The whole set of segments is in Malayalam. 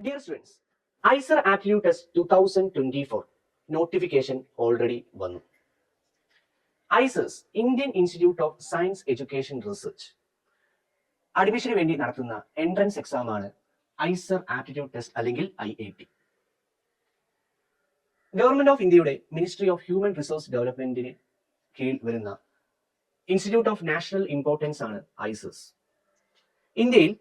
Dear students, ICER Aptitude Test 2024 notification already വന്നു. ICERS Indian institute of science education research അഡ്മിഷന് വേണ്ടി നടത്തുന്ന എൻട്രൻസ് എക്സാം ആണ് ICER ആപ്റ്റിറ്റ്യൂഡ് ടെസ്റ്റ് അല്ലെങ്കിൽ IAT. ഗവൺമെന്റ് ഓഫ് ഇന്ത്യയുടെ മിനിസ്ട്രി ഓഫ് ഹ്യൂമൻ റിസോഴ്സ് ഡെവലപ്മെന്റിന് കീഴിൽ വരുന്ന ഇൻസ്റ്റിറ്റ്യൂട്ട് ഓഫ് നാഷണൽ ഇമ്പോർട്ടൻസ് ആണ് ICERS. ഇന്ത്യയിൽ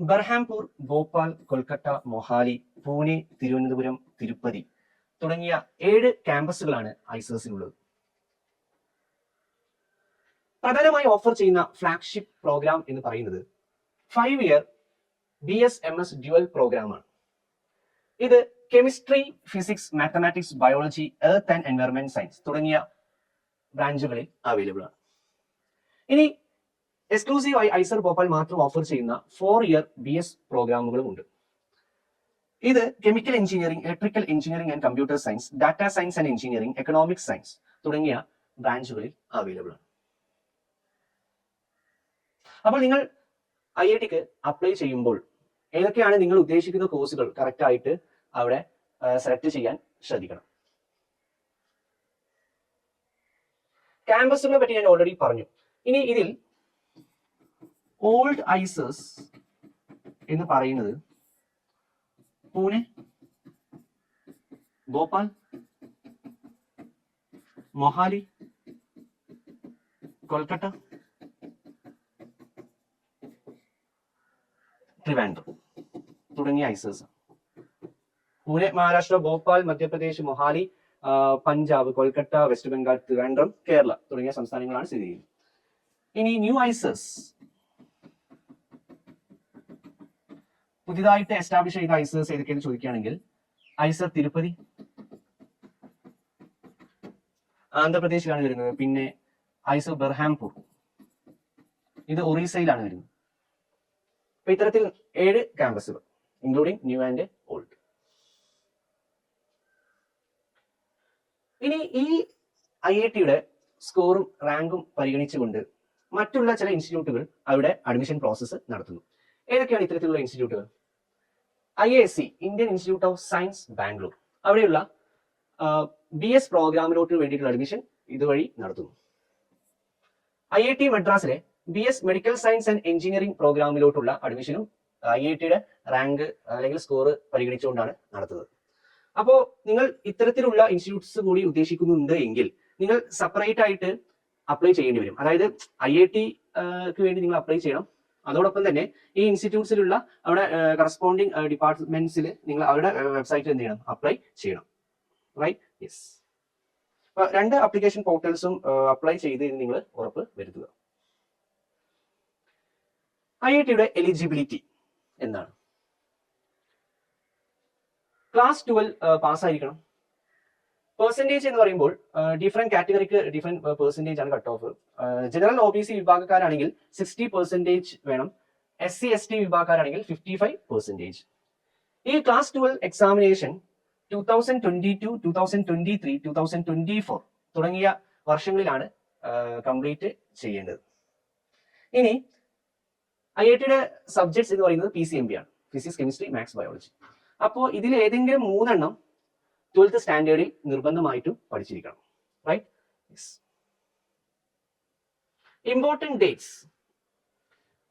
ബർഹാംപൂർ, ഭോപ്പാൽ, കൊൽക്കത്ത, മൊഹാലി, പൂനെ, തിരുവനന്തപുരം, തിരുപ്പതി തുടങ്ങിയ 7 ക്യാമ്പസുകളാണ് ICERSിനുള്ളത്. പ്രധാനമായി ഓഫർ ചെയ്യുന്ന ഫ്ലാഗ്ഷിപ്പ് പ്രോഗ്രാം എന്ന് പറയുന്നത് 5 ഇയർ BSMS ഡ്യുവൽ പ്രോഗ്രാമാണ്. ഇത് chemistry, physics, mathematics, biology, earth and environment science തുടങ്ങിയ ബ്രാഞ്ചുകളിൽ അവൈലബിൾ ആണ്. ഇനി എക്സ്ക്ലൂസീവായി ICER ഭോപ്പാൽ മാത്രം ഓഫർ ചെയ്യുന്ന 4 ഇയർ BS പ്രോഗ്രാമുകളും ഉണ്ട്. ഇത് chemical engineering, electrical engineering and computer science, data science and engineering, economic science തുടങ്ങിയ ബ്രാഞ്ചുകളിൽ അവൈലബിൾ ആണ്. അപ്പോൾ നിങ്ങൾ IITക്ക് അപ്ലൈ ചെയ്യുമ്പോൾ ഏതൊക്കെയാണ് നിങ്ങൾ ഉദ്ദേശിക്കുന്ന കോഴ്സുകൾ കറക്റ്റ് ആയിട്ട് അവിടെ സെലക്ട് ചെയ്യാൻ ശ്രദ്ധിക്കണം. ക്യാമ്പസുകളെ പറ്റി ഞാൻ ഓൾറെഡി പറഞ്ഞു. ഇനി ഇതിൽ ഓൾഡ് ICERS എന്ന് പറയുന്നത് പൂനെ, ഭോപ്പാൽ, മൊഹാലി, കൊൽക്കത്ത, ട്രിവാൻഡ്രം തുടങ്ങിയ ICERS. പൂനെ മഹാരാഷ്ട്ര, ഭോപ്പാൽ മധ്യപ്രദേശ്, മൊഹാലി പഞ്ചാബ്, കൊൽക്കത്ത, വെസ്റ്റ് ബംഗാൾ, ട്രിവാൻഡ്രം, കേരള തുടങ്ങിയ സംസ്ഥാനങ്ങളാണ് സ്ഥിതി ചെയ്യുന്നത്. ഇനി ന്യൂ ICERS, പുതിയതായിട്ട് എസ്റ്റാബ്ലിഷ് ചെയ്ത ICERS ഏതൊക്കെയെന്ന് ചോദിക്കുകയാണെങ്കിൽ ICER തിരുപ്പതി ആന്ധ്രാപ്രദേശിലാണ് വരുന്നത്. പിന്നെ ICER ബർഹാംപൂർ, ഇത് ഒറീസയിലാണ് വരുന്നത്. അപ്പൊ ഇത്തരത്തിൽ 7 ക്യാമ്പസുകൾ ഇൻക്ലൂഡിംഗ് ന്യൂ ആൻഡ് ഓൾഡ്. ഇനി ഈ IITയുടെ സ്കോറും റാങ്കും പരിഗണിച്ചുകൊണ്ട് മറ്റുള്ള ചില ഇൻസ്റ്റിറ്റ്യൂട്ടുകൾ അവിടെ അഡ്മിഷൻ പ്രോസസ്സ് നടത്തുന്നു. ഏതൊക്കെയാണ് ഇത്തരത്തിലുള്ള ഇൻസ്റ്റിറ്റ്യൂട്ടുകൾ? IISc Indian institute of science Bangalore, അവിടെയുള്ള BS പ്രോഗ്രാമിലോട്ട് വേണ്ടിയിട്ടുള്ള അഡ്മിഷൻ ഇതുവഴി നടത്തുന്നു. IIT മദ്രാസിലെ BS medical science and engineering പ്രോഗ്രാമിലോട്ടുള്ള അഡ്മിഷനും IITയുടെ റാങ്ക് അല്ലെങ്കിൽ സ്കോർ പരിഗണിച്ചുകൊണ്ടാണ് നടത്തുന്നത്. അപ്പോൾ നിങ്ങൾ ഇത്തരത്തിലുള്ള ഇൻസ്റ്റിറ്റ്യൂട്ട്സ് കൂടി ഉദ്ദേശിക്കുന്നുണ്ട് എങ്കിൽ നിങ്ങൾ സെപ്പറേറ്റ് ആയിട്ട് അപ്ലൈ ചെയ്യേണ്ടി വരും. അതായത് IITക്ക് വേണ്ടി നിങ്ങൾ അപ്ലൈ ചെയ്യണം. അതോടൊപ്പം തന്നെ ഈ ഇൻസ്റ്റിറ്റ്യൂട്ട്സിലുള്ള അവിടെ കറസ്പോണ്ടിങ് ഡിപ്പാർട്ട്മെന്റ്സിൽ നിങ്ങൾ അവരുടെ വെബ്സൈറ്റിൽ എന്ത് ചെയ്യണം? അപ്ലൈ ചെയ്യണം. റൈറ്റ്? യെസ്. അപ്പൊ 2 ആപ്ലിക്കേഷൻ പോർട്ടൽസും അപ്ലൈ ചെയ്ത് നിങ്ങൾ ഉറപ്പ് വരുത്തുക. IITയുടെ എലിജിബിലിറ്റി എന്താണ്? ക്ലാസ് 12 പാസ്സായിരിക്കണം. പെർസെന്റേജ് എന്ന് പറയുമ്പോൾ ഡിഫറെന്റ് കാറ്റഗറിക്ക് ഡിഫറെന്റ് പെർസെന്റേജ് ആണ് കട്ട് ഓഫ്. ജനറൽ OBC വിഭാഗക്കാരാണെങ്കിൽ 60% വേണം. SC ST വിഭാഗക്കാരാണെങ്കിൽ 55%. ഈ ക്ലാസ് 12 എക്സാമിനേഷൻ 2022, 2023, 2024 തുടങ്ങിയ വർഷങ്ങളിലാണ് കംപ്ലീറ്റ് ചെയ്യേണ്ടത്. ഇനി IITയുടെ സബ്ജക്ട്സ് എന്ന് പറയുന്നത് PCMB ആണ്, ഫിസിക്സ്, കെമിസ്ട്രി, മാത്സ്, ബയോളജി. അപ്പോൾ ഇതിൽ ഏതെങ്കിലും 3 എണ്ണം 12th സ്റ്റാൻഡേർഡിൽ നിർബന്ധമായിട്ടും പഠിച്ചിരിക്കണം. Right? Yes. Important dates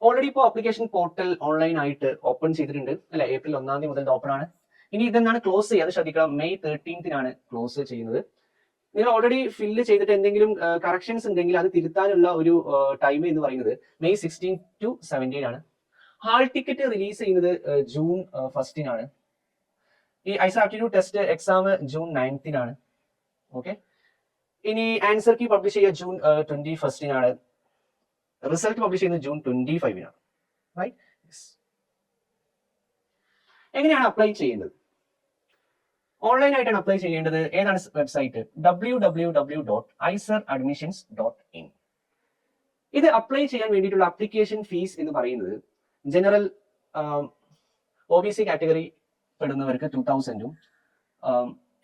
already ഇപ്പോൾ ആപ്ലിക്കേഷൻ പോർട്ടൽ ഓൺലൈൻ ആയിട്ട് ഓപ്പൺ ചെയ്തിട്ടുണ്ട് അല്ലെ? April 1 മുതൽ ഓപ്പൺ ആണ്. ഇനി ഇതെന്നാണ് ക്ലോസ് ചെയ്യാതെ ശ്രദ്ധിക്കണം. May 13 ക്ലോസ് ചെയ്യുന്നത്. നിങ്ങൾ ഓൾറെഡി ഫില്ല് ചെയ്തിട്ട് എന്തെങ്കിലും കറക്ഷൻസ് ഉണ്ടെങ്കിൽ അത് തിരുത്താനുള്ള ഒരു ടൈം എന്ന് പറയുന്നത് May 16 to 17 ആണ്. ഹാൾ ടിക്കറ്റ് റിലീസ് ചെയ്യുന്നത് June 1 ഈ ICER aptitude test exam June 9 okay. ഇനി ആൻസർ കീ പബ്ലിഷ് ചെയ്യുക June 21 റിസൾട്ട് പബ്ലിഷ് ചെയ്യുന്നത് June 25 റൈറ്റ്? എങ്ങനെയാണ് അപ്ലൈ ചെയ്യുന്നത്? ഓൺലൈൻ ആയിട്ടാണ് അപ്ലൈ ചെയ്യേണ്ടത്. ഏതാണ് വെബ്സൈറ്റ്? www.iceradmissions.in. ഇത് അപ്ലൈ ചെയ്യാൻ വേണ്ടിയിട്ടുള്ള അപ്ലിക്കേഷൻ ഫീസ് എന്ന് പറയുന്നത് ജനറൽ OBC കാറ്റഗറി പെടുന്നവർക്ക് 2000ഉം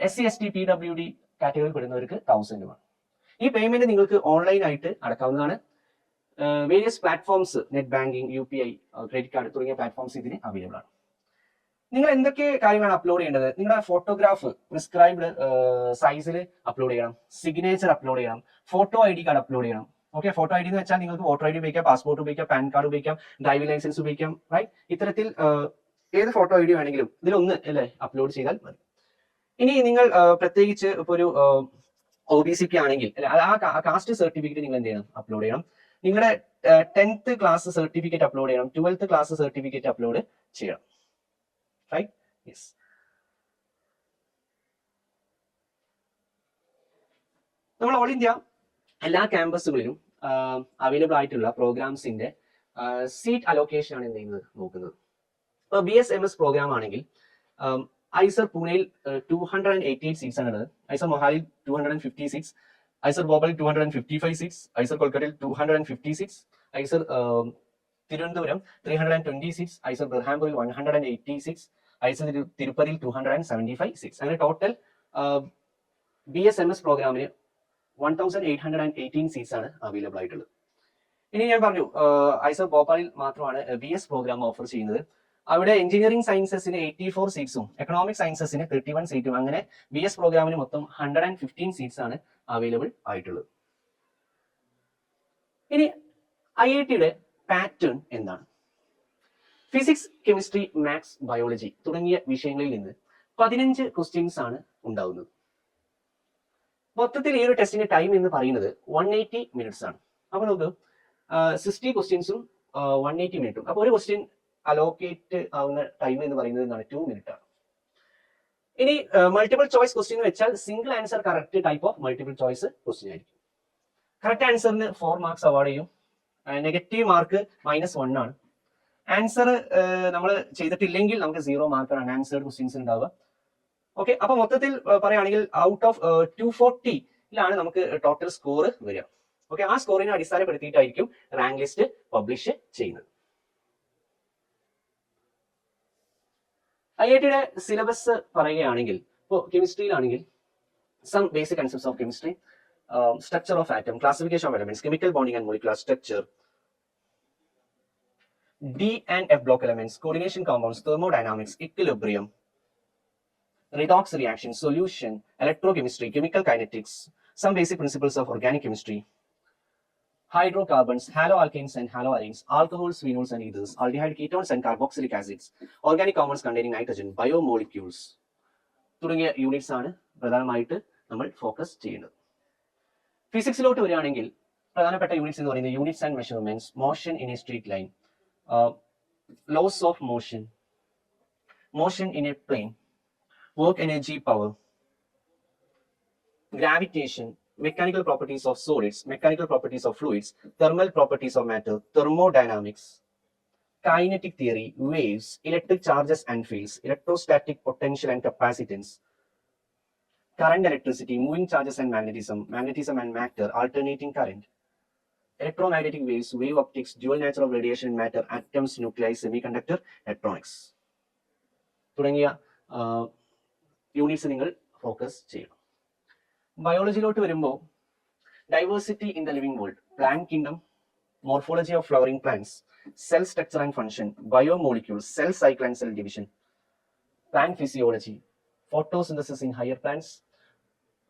SC ST PWD കാറ്റഗറി പെടുന്നവർക്ക് 1000ഉമാണ്. ഈ പേയ്മെന്റ് നിങ്ങൾക്ക് ഓൺലൈൻ ആയിട്ട് അടക്കാവുന്നതാണ്. Various platforms, net banking, UPI, credit card തുടങ്ങിയ പ്ലാറ്റ്ഫോംസ് ഇതിന് അവൈലബിൾ ആണ്. നിങ്ങൾ എന്തൊക്കെ കാര്യങ്ങളാണ് അപ്ലോഡ് ചെയ്യേണ്ടത്? നിങ്ങളുടെ ഫോട്ടോഗ്രാഫ് പ്രിസ്ക്രൈബ്ഡ് സൈസിൽ അപ്ലോഡ് ചെയ്യണം, സിഗ്നേച്ചർ അപ്ലോഡ് ചെയ്യണം, ഫോട്ടോ ID കാർഡ് അപ്ലോഡ് ചെയ്യണം. ഓക്കെ, ഫോട്ടോ ID എന്ന് വെച്ചാൽ നിങ്ങൾക്ക് വോട്ടർ ID ഉപയോഗിക്കാം, പാസ്പോർട്ട് ഉപയോഗിക്കാം, പാൻ കാർഡ് ഉപയോഗിക്കാം, ഡ്രൈവിംഗ് ലൈസൻസ് ഉപയോഗിക്കാം, റൈറ്റ്? ഇത്തരത്തിൽ ഏത് ഫോട്ടോ ID വേണമെങ്കിലും ഇതിലൊന്ന് അല്ലേ അപ്ലോഡ് ചെയ്താൽ മതി. ഇനി നിങ്ങൾ പ്രത്യേകിച്ച് ഇപ്പൊ ഒരു OBC ആണെങ്കിൽ ആ കാസ്റ്റ് സർട്ടിഫിക്കറ്റ് നിങ്ങൾ എന്ത് ചെയ്യണം? അപ്ലോഡ് ചെയ്യണം. നിങ്ങളുടെ 10th ക്ലാസ് സർട്ടിഫിക്കറ്റ് അപ്ലോഡ് ചെയ്യണം, 12th ക്ലാസ് സർട്ടിഫിക്കറ്റ് അപ്ലോഡ് ചെയ്യണം, റൈറ്റ്? യെസ്. നമ്മൾ ഓൾ ഇന്ത്യ എല്ലാ ക്യാമ്പസുകളിലും അവൈലബിൾ ആയിട്ടുള്ള പ്രോഗ്രാംസിന്റെ സീറ്റ് അലോക്കേഷൻ ആണ് എന്ത് ചെയ്യുന്നത് നോക്കുന്നത്. ഇപ്പോൾ BSMS പ്രോഗ്രാം ആണെങ്കിൽ ഐസർ പൂനെയിൽ 288 സീറ്റ്സ് ആണ് ഉള്ളത്, ഐസർ മൊഹാലിൽ 250 സീറ്റ്സ്, ഐസർ ഭോപ്പാലിൽ 255 സീറ്റ്സ്, ഐസർ കൊൽക്കത്തയിൽ 250 seats, IISER Thiruvananthapuram 320 seats, IISER ബർഹാംപൂരിൽ 180 സീറ്റ്സ്, ഐസർ തിരുപ്പതിയിൽ 275 സീറ്റ്സ്. അങ്ങനെ ടോട്ടൽ BSMS പ്രോഗ്രാമിന് 1818 സീറ്റ്സ് ആണ് അവൈലബിൾ ആയിട്ടുള്ളത്. ഇനി ഞാൻ പറഞ്ഞു ഐസർ ഭോപ്പാലിൽ മാത്രമാണ് BS പ്രോഗ്രാം ഓഫർ ചെയ്യുന്നത്. അവിടെ എഞ്ചിനീയറിംഗ് സയൻസസിന് 84 സീറ്റ്സും എക്കണോമിക് സയൻസസിന് 31 സീറ്റും, അങ്ങനെ BS പ്രോഗ്രാമിന് മൊത്തം 115 സീറ്റ്സ് ആണ് അവൈലബിൾ ആയിട്ടുള്ളത്. ഇനി IIT-യുടെ പാറ്റേൺ എന്താണ്? ഫിസിക്സ്, കെമിസ്ട്രി, മാത്സ്, ബയോളജി തുടങ്ങിയ വിഷയങ്ങളിൽ നിന്ന് 15 ക്വസ്റ്റ്യൻസ് ആണ് ഉണ്ടാവുന്നത്. മൊത്തത്തിൽ ഈ ഒരു ടെസ്റ്റിന്റെ ടൈം എന്ന് പറയുന്നത് 180 മിനിറ്റ്സ് ആണ്. അപ്പൊ നമുക്ക് 60 ക്വസ്റ്റ്യൻസും 180 മിനിറ്റും, അപ്പൊ ഒരു ക്വസ്റ്റ്യൻ അലോക്കേറ്റ് ആവുന്ന ടൈം എന്ന് പറയുന്നത് എന്താണ്? 2 മിനിറ്റ് ആണ്. ഇനി മൾട്ടിപ്പിൾ ചോയ്സ് ക്വസ്റ്റ്യൻ എന്ന് വെച്ചാൽ single answer correct type of multiple choice question ആയിരിക്കും. കറക്റ്റ് ആൻസറിന് 4 മാർക്സ് അവാർഡ് ചെയ്യും, നെഗറ്റീവ് മാർക്ക് -1 ആണ്. ആൻസർ നമ്മൾ ചെയ്തിട്ടില്ലെങ്കിൽ നമുക്ക് 0 മാർക്കാണ് ആൻസേർഡ് ക്വസ്റ്റ്യൻസ് ഉണ്ടാവുക. ഓക്കെ, അപ്പൊ മൊത്തത്തിൽ പറയുകയാണെങ്കിൽ ഔട്ട് ഓഫ് 240 നമുക്ക് ടോട്ടൽ സ്കോർ വരിക. ഓക്കെ, ആ സ്കോറിനെ അടിസ്ഥാനപ്പെടുത്തിയിട്ടായിരിക്കും റാങ്ക് ലിസ്റ്റ് പബ്ലിഷ് ചെയ്യുന്നത്. IIT-യുടെ സിലബസ് പറയുകയാണെങ്കിൽ ഇപ്പോൾ കെമിസ്ട്രിയിലാണെങ്കിൽ some basic concepts of chemistry, structure of atom, classification of elements, chemical bonding and molecular structure, D and F block elements, coordination compounds, thermodynamics, equilibrium, redox reaction, solution, electrochemistry, chemical kinetics, some basic principles of organic chemistry, hydrocarbons, haloalkanes and haloarenes, alcohols, phenols and ethers, aldehyde ketones and carboxylic acids, organic compounds containing nitrogen, biomolecules തുടങ്ങിയ യൂണിറ്റ്സ് ആണ് പ്രധാനമായിട്ട് നമ്മൾ ഫോക്കസ് ചെയ്യുന്നത്. ഫിസിക്സിലോട്ട് വരികയാണെങ്കിൽ പ്രധാനപ്പെട്ട യൂണിറ്റ്സ് എന്ന് പറയുന്നത് units and measurements, motion in A straight line, laws of motion, motion in a plane, work energy power, gravitation, mechanical properties of solids, mechanical properties of fluids, thermal properties of matter, thermodynamics, kinetic theory, waves, electric charges and fields, electrostatic potential and capacitance, current, electricity, moving charges and magnetism, magnetism and matter, alternating current, electromagnetic waves, wave optics, dual nature of radiation in matter, atoms, nuclei, semiconductor, electronics തുടങ്ങിയ യൂണിറ്റ്സ് നിങ്ങൾ ഫോക്കസ് ചെയ്യണം. ബയോളജിയിലോട്ട് വരുമ്പോൾ diversity in the living world, plant kingdom, morphology of flowering plants, cell structure and function, biomolecules, cell cycle and cell division, plant physiology, photosynthesis in higher plants,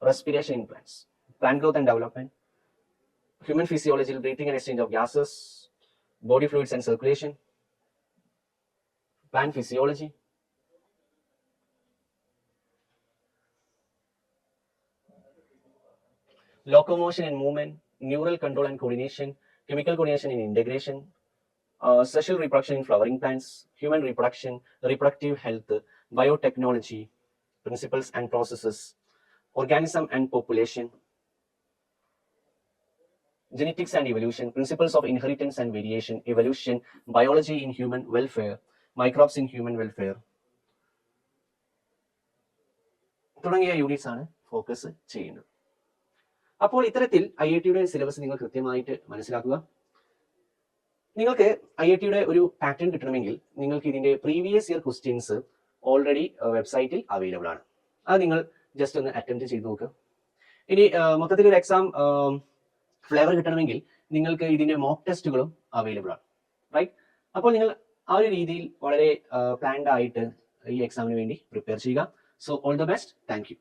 respiration in plants, plant growth and development, human physiology, breathing and exchange of gases, body fluids and circulation, plant physiology, locomotion and movement, neural control and coordination, chemical coordination and integration, sexual reproduction in flowering plants, human reproduction, reproductive health, biotechnology, principles and processes, organism and population, genetics and evolution, principles of inheritance and variation, evolution, biology in human welfare, microbes in human welfare തുടങ്ങിയ യൂണിറ്റ്സ് ആണ് ഫോക്കസ് ചെയ്യുന്നത്. അപ്പോൾ ഇത്തരത്തിൽ IIT-യുടെ സിലബസ് നിങ്ങൾ കൃത്യമായിട്ട് മനസ്സിലാക്കുക. നിങ്ങൾക്ക് IIT-യുടെ ഒരു പാറ്റേൺ കിട്ടണമെങ്കിൽ നിങ്ങൾക്ക് ഇതിന്റെ പ്രീവിയസ് ഇയർ ക്വസ്റ്റ്യൻസ് ഓൾറെഡി വെബ്സൈറ്റിൽ അവൈലബിൾ ആണ്. അത് നിങ്ങൾ ജസ്റ്റ് ഒന്ന് അറ്റംപ്റ്റ് ചെയ്ത് നോക്കുക. ഇനി മൊത്തത്തിൽ ഒരു എക്സാം ഫ്ലേവർ കിട്ടണമെങ്കിൽ നിങ്ങൾക്ക് ഇതിന്റെ മോക്ക് ടെസ്റ്റുകളും അവൈലബിൾ ആണ്, റൈറ്റ്? അപ്പോൾ നിങ്ങൾ ആ ഒരു രീതിയിൽ വളരെ പ്ലാൻഡ് ആയിട്ട് ഈ എക്സാമിന് വേണ്ടി പ്രിപ്പയർ ചെയ്യുക. So all the best. Thank you.